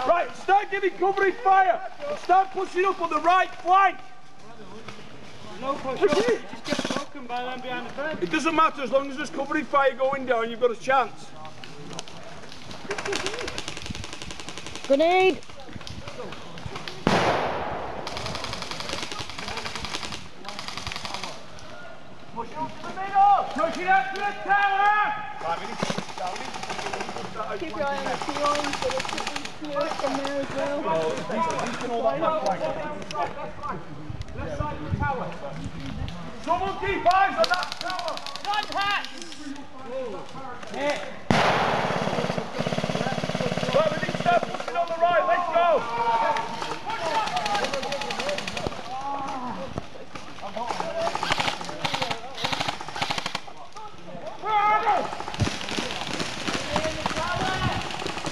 Right, start giving covering fire. Start pushing up on the right flank. No push up, just get broken by them behind the fence. It doesn't matter as long as there's covering fire going down, you've got a chance. Grenade! Push it up to the middle! Push it up to the tower! Keep your eye on the two lines, so there's something here in there as well. Left side of the tower. Someone keep eyes on that tower! Contact! Hit! Right, we need to start pushing on the right, let's go!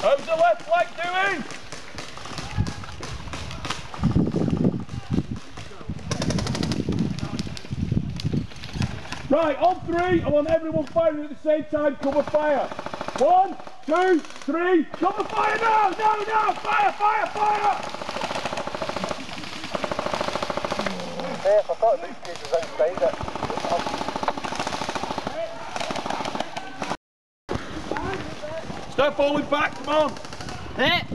How's the left flank doing? Right, on three, I want everyone firing at the same time, cover fire. 1, 2, 3, cover fire now! No, no! Fire, fire, fire! I thought these kids was outside it. Start falling back, come on! Hit!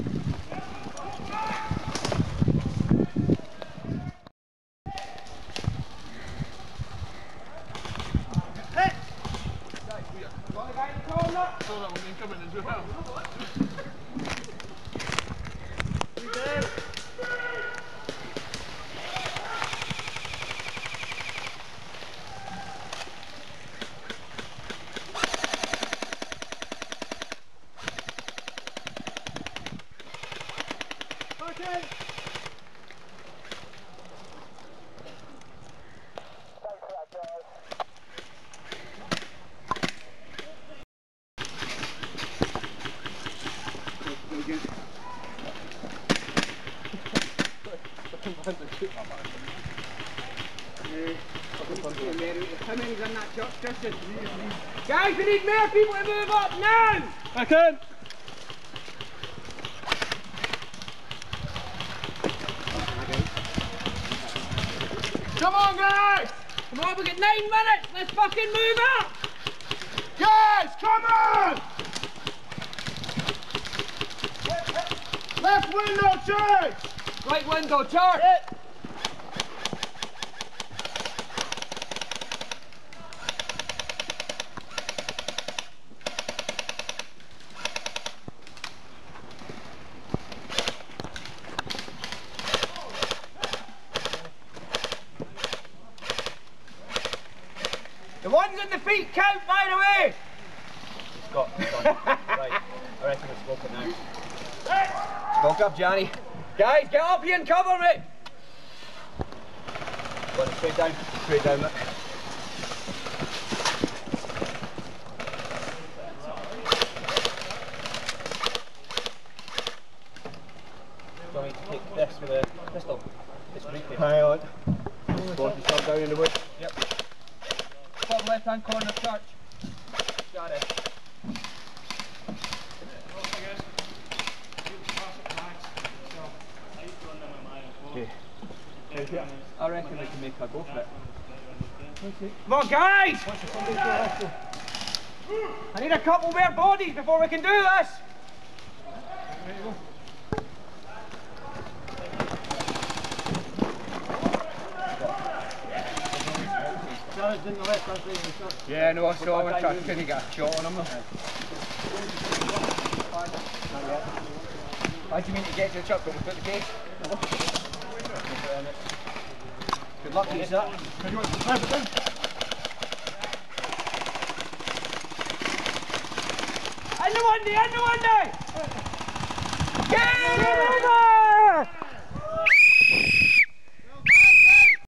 Guys, we need more people to move up now! I can! Come on, guys! Come on, we got 9 minutes! Let's fucking move up! Guys, come on! Left window, charge! Right window, charge! The ones in the feet count, by the way! Scott, right, I reckon we'll smoke it now. Smoke up, Johnny. Guys, get up here and cover me! Go straight down, mate. Do you want me to take this with a pistol? It's briefly. Hang on. Go on, start down in the wood. Yep. Top left hand corner of church. Got it. Okay. I reckon we can make a go for it. Come on, guys! I need a couple more bodies before we can do this! Yeah, no, I saw him. I couldn't get a shot on him. How do you mean to get to the truck? Don't we put the case? Good luck to you, sir. In the windy! Get in the